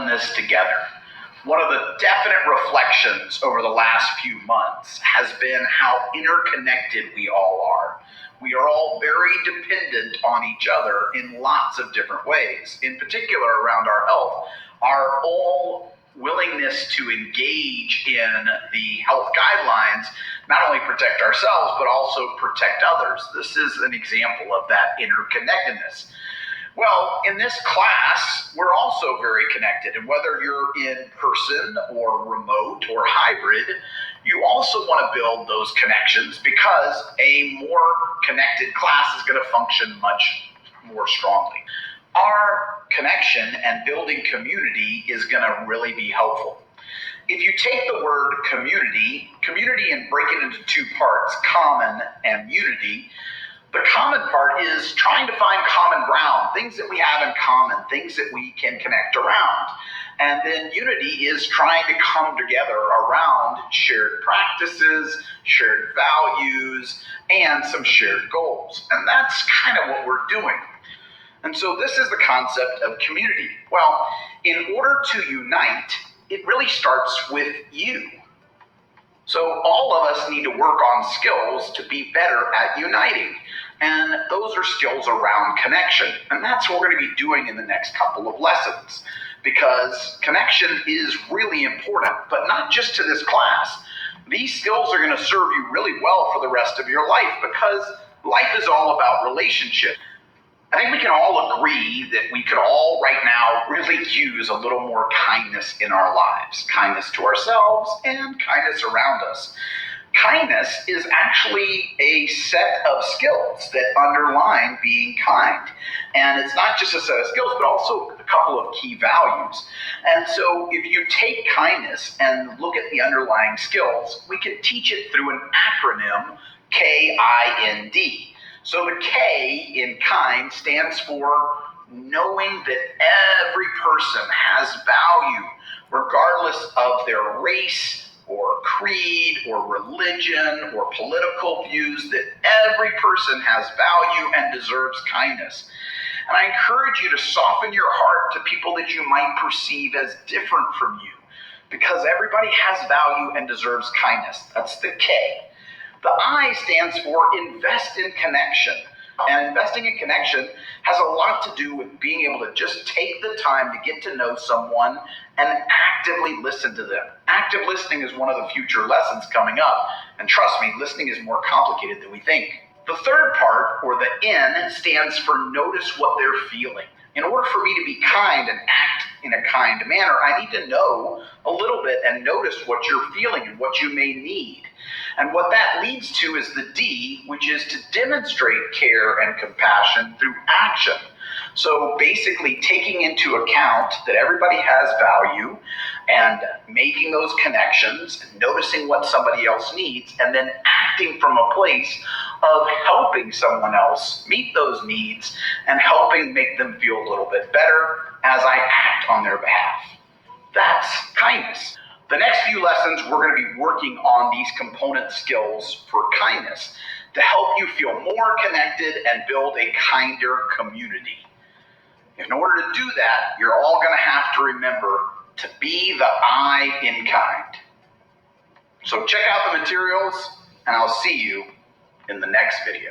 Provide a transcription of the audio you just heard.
in this together. One of the definite reflections over the last few months has been how interconnected we all are. We are all very dependent on each other in lots of different ways. In particular, around our health, our all willingness to engage in the health guidelines not only protect ourselves, but also protect others. This is an example of that interconnectedness. Well, in this class, we're also very connected, and whether you're in person or remote or hybrid, you also want to build those connections because a more connected class is going to function much more strongly. Our connection and building community is going to really be helpful. If you take the word community and break it into two parts, common and unity, the common part is trying to find common ground, things that we have in common, things that we can connect around. And then unity is trying to come together around shared practices, shared values, and some shared goals. And that's kind of what we're doing. And so this is the concept of community. Well, in order to unite, it really starts with you. So all of us need to work on skills to be better at uniting. And those are skills around connection. And that's what we're going to be doing in the next couple of lessons. Because connection is really important, but not just to this class. These skills are going to serve you really well for the rest of your life because life is all about relationship. I think we can all agree that we could all right now really use a little more kindness in our lives. Kindness to ourselves and kindness around us. Kindness is actually a set of skills that underline being kind. And it's not just a set of skills, but also a couple of key values. And so if you take kindness and look at the underlying skills, we can teach it through an acronym, KIND. So the K in kind stands for knowing that every person has value, regardless of their race or creed or religion or political views, that every person has value and deserves kindness. And I encourage you to soften your heart to people that you might perceive as different from you, because everybody has value and deserves kindness. That's the K. The I stands for invest in connection. And investing in connection has a lot to do with being able to just take the time to get to know someone and actively listen to them. Active listening is one of the future lessons coming up. And trust me, listening is more complicated than we think. The third part, or the N, stands for notice what they're feeling. In order for me to be kind and act in a kind manner, I need to know a little bit and notice what you're feeling and what you may need. And what that leads to is the D, which is to demonstrate care and compassion through action. So basically taking into account that everybody has value and making those connections, noticing what somebody else needs, and then acting from a place of helping someone else meet those needs and helping make them feel a little bit better as I act on their behalf. That's kindness. The next few lessons, we're going to be working on these component skills for kindness to help you feel more connected and build a kinder community. In order to do that, you're all going to have to remember to be the I in kind. So check out the materials, and I'll see you in the next video.